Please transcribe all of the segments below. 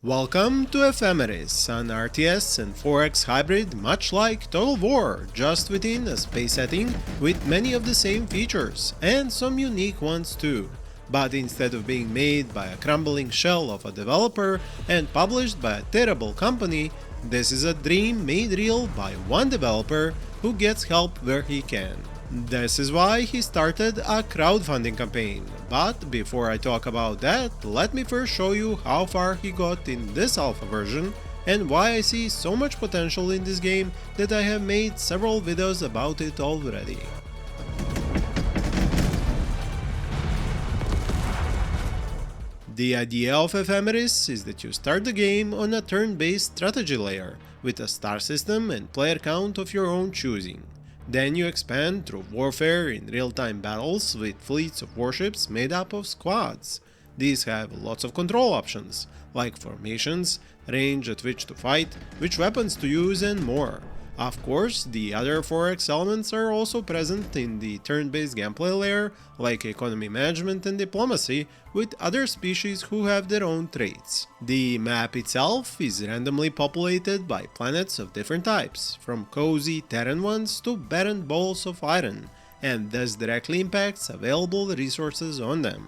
Welcome to Ephemeris, an RTS and 4X hybrid much like Total War, just within a space setting with many of the same features, and some unique ones too. But instead of being made by a crumbling shell of a developer and published by a terrible company, this is a dream made real by one developer who gets help where he can. This is why he started a crowdfunding campaign, but before I talk about that, let me first show you how far he got in this alpha version and why I see so much potential in this game that I have made several videos about it already. The idea of Ephemeris is that you start the game on a turn-based strategy layer, with a star system and player count of your own choosing. Then you expand through warfare in real-time battles with fleets of warships made up of squads. These have lots of control options, like formations, range at which to fight, which weapons to use and more. Of course, the other 4X elements are also present in the turn-based gameplay layer, like economy management and diplomacy, with other species who have their own traits. The map itself is randomly populated by planets of different types, from cozy Terran ones to barren balls of iron, and this directly impacts available resources on them.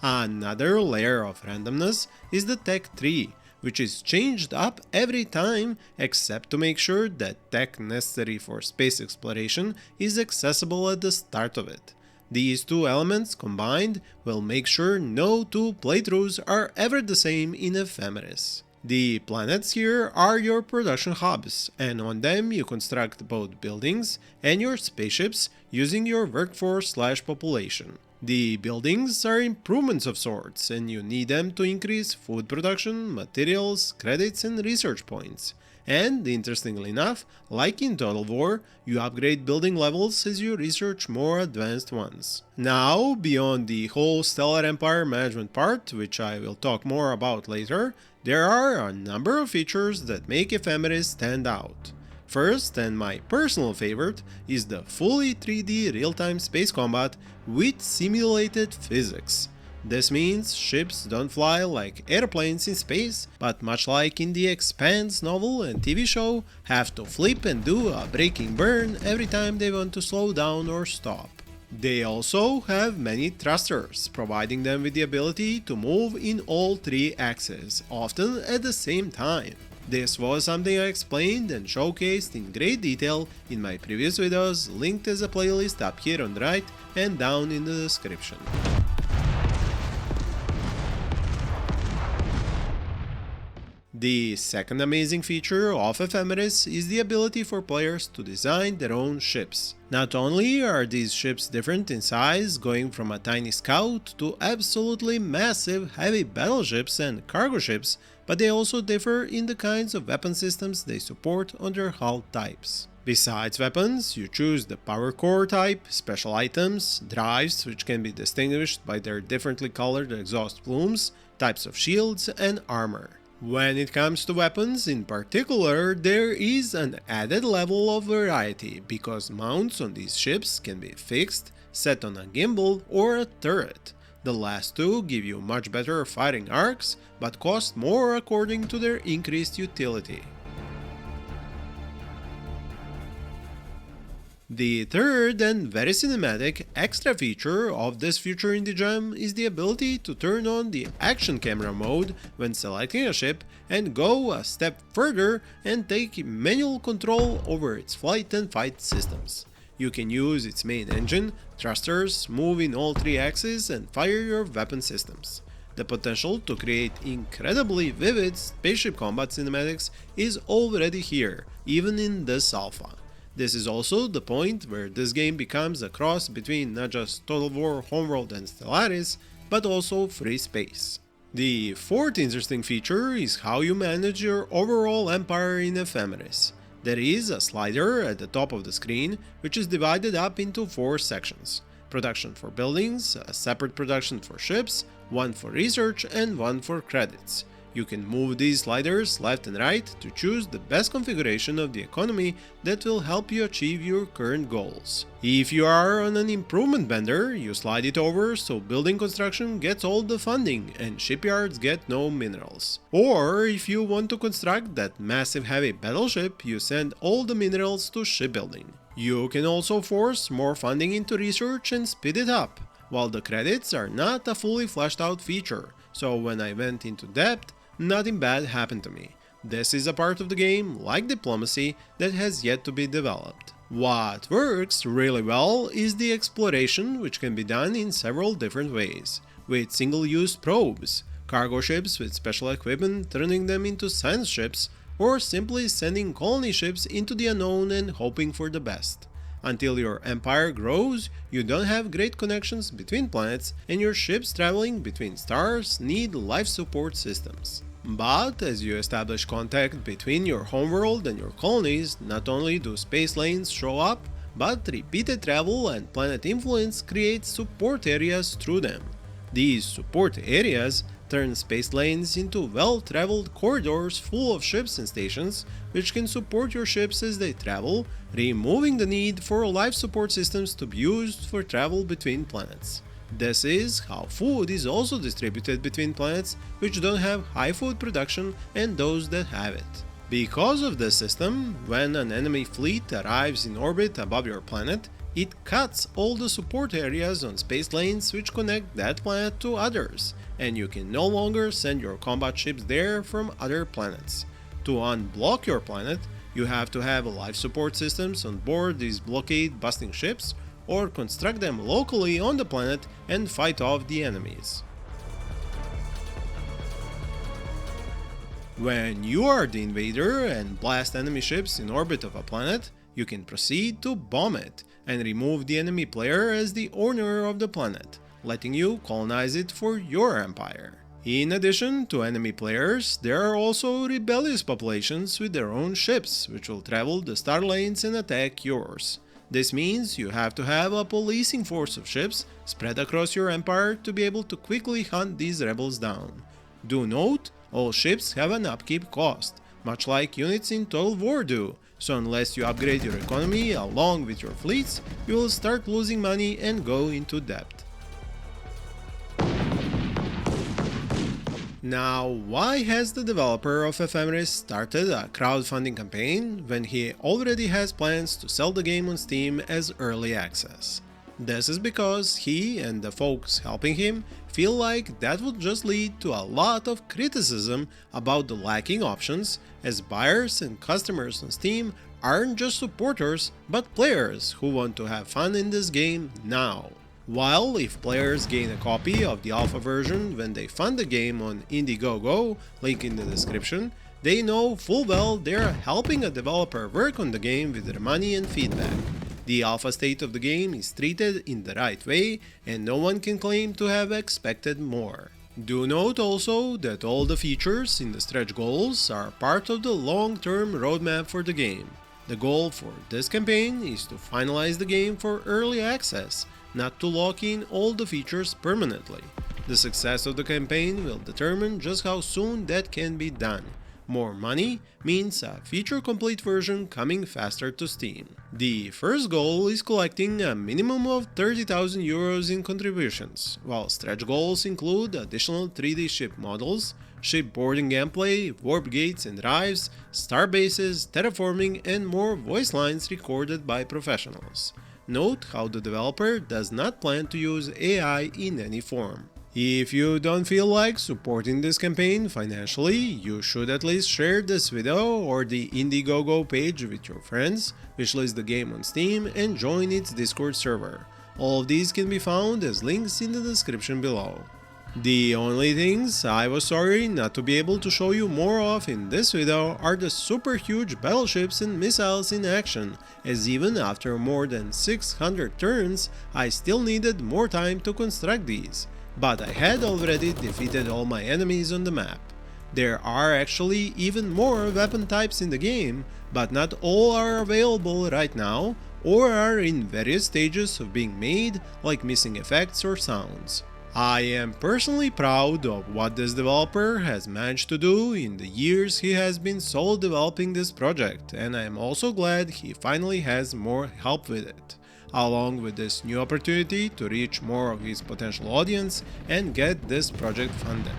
Another layer of randomness is the tech tree, which is changed up every time except to make sure that tech necessary for space exploration is accessible at the start of it. These two elements combined will make sure no two playthroughs are ever the same in Ephemeris. The planets here are your production hubs, and on them you construct both buildings and your spaceships using your workforce/population. The buildings are improvements of sorts, and you need them to increase food production, materials, credits and research points. And, interestingly enough, like in Total War, you upgrade building levels as you research more advanced ones. Now, beyond the whole Stellar Empire management part, which I will talk more about later, there are a number of features that make Ephemeris stand out. First, and my personal favorite, is the fully 3D real-time space combat with simulated physics. This means ships don't fly like airplanes in space, but much like in the Expanse novel and TV show, have to flip and do a braking burn every time they want to slow down or stop. They also have many thrusters, providing them with the ability to move in all three axes, often at the same time. This was something I explained and showcased in great detail in my previous videos, linked as a playlist up here on the right and down in the description. The second amazing feature of Ephemeris is the ability for players to design their own ships. Not only are these ships different in size, going from a tiny scout to absolutely massive heavy battleships and cargo ships, but they also differ in the kinds of weapon systems they support on their hull types. Besides weapons, you choose the power core type, special items, drives which can be distinguished by their differently colored exhaust plumes, types of shields, and armor. When it comes to weapons in particular, there is an added level of variety, because mounts on these ships can be fixed, set on a gimbal, or a turret. The last two give you much better firing arcs, but cost more according to their increased utility. The third and very cinematic extra feature of this future indie gem is the ability to turn on the action camera mode when selecting a ship and go a step further and take manual control over its flight and fight systems. You can use its main engine, thrusters, move in all three axes and fire your weapon systems. The potential to create incredibly vivid spaceship combat cinematics is already here, even in this alpha. This is also the point where this game becomes a cross between not just Total War, Homeworld and Stellaris, but also free space. The fourth interesting feature is how you manage your overall empire in Ephemeris. There is a slider at the top of the screen, which is divided up into 4 sections: production for buildings, a separate production for ships, one for research and one for credits. You can move these sliders left and right to choose the best configuration of the economy that will help you achieve your current goals. If you are on an improvement bender, you slide it over so building construction gets all the funding and shipyards get no minerals. Or if you want to construct that massive heavy battleship, you send all the minerals to shipbuilding. You can also force more funding into research and speed it up, while the credits are not a fully fleshed out feature, so when I went into depth, nothing bad happened to me. This is a part of the game, like diplomacy, that has yet to be developed. What works really well is the exploration, which can be done in several different ways, with single-use probes, cargo ships with special equipment turning them into science ships, or simply sending colony ships into the unknown and hoping for the best. Until your empire grows, you don't have great connections between planets, and your ships traveling between stars need life support systems. But as you establish contact between your homeworld and your colonies, not only do space lanes show up, but repeated travel and planet influence create support areas through them. These support areas turn space lanes into well-traveled corridors full of ships and stations, which can support your ships as they travel, removing the need for life support systems to be used for travel between planets. This is how food is also distributed between planets which don't have high food production and those that have it. Because of this system, when an enemy fleet arrives in orbit above your planet, it cuts all the support areas on space lanes which connect that planet to others, and you can no longer send your combat ships there from other planets. To unblock your planet, you have to have life support systems on board these blockade-busting ships, or construct them locally on the planet and fight off the enemies. When you are the invader and blast enemy ships in orbit of a planet, you can proceed to bomb it and remove the enemy player as the owner of the planet, letting you colonize it for your empire. In addition to enemy players, there are also rebellious populations with their own ships, which will travel the star lanes and attack yours. This means you have to have a policing force of ships spread across your empire to be able to quickly hunt these rebels down. Do note, all ships have an upkeep cost, much like units in Total War do, so unless you upgrade your economy along with your fleets, you will start losing money and go into debt. Now, why has the developer of Ephemeris started a crowdfunding campaign when he already has plans to sell the game on Steam as early access? This is because he and the folks helping him feel like that would just lead to a lot of criticism about the lacking options, as buyers and customers on Steam aren't just supporters but players who want to have fun in this game now. While if players gain a copy of the alpha version when they fund the game on Indiegogo, link in the description, they know full well they're helping a developer work on the game with their money and feedback. The alpha state of the game is treated in the right way, and no one can claim to have expected more. Do note also that all the features in the stretch goals are part of the long-term roadmap for the game. The goal for this campaign is to finalize the game for early access, not to lock in all the features permanently. The success of the campaign will determine just how soon that can be done. More money means a feature-complete version coming faster to Steam. The first goal is collecting a minimum of 30,000 euros in contributions, while stretch goals include additional 3D ship models, shipboarding gameplay, warp gates and drives, star bases, terraforming, and more voice lines recorded by professionals. Note how the developer does not plan to use AI in any form. If you don't feel like supporting this campaign financially, you should at least share this video or the Indiegogo page with your friends, wishlist the game on Steam, and join its Discord server. All of these can be found as links in the description below. The only things I was sorry not to be able to show you more of in this video are the super huge battleships and missiles in action, as even after more than 600 turns, I still needed more time to construct these. But I had already defeated all my enemies on the map. There are actually even more weapon types in the game, but not all are available right now, or are in various stages of being made, like missing effects or sounds. I am personally proud of what this developer has managed to do in the years he has been solo developing this project, and I am also glad he finally has more help with it, along with this new opportunity to reach more of his potential audience and get this project funded.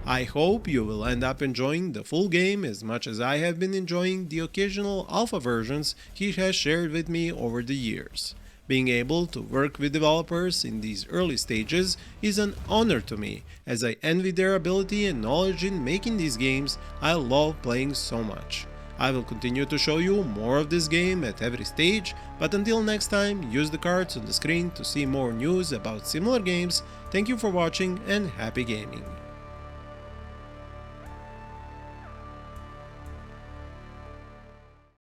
I hope you will end up enjoying the full game as much as I have been enjoying the occasional alpha versions he has shared with me over the years. Being able to work with developers in these early stages is an honor to me, as I envy their ability and knowledge in making these games I love playing so much. I will continue to show you more of this game at every stage, but until next time, use the cards on the screen to see more news about similar games. Thank you for watching and happy gaming!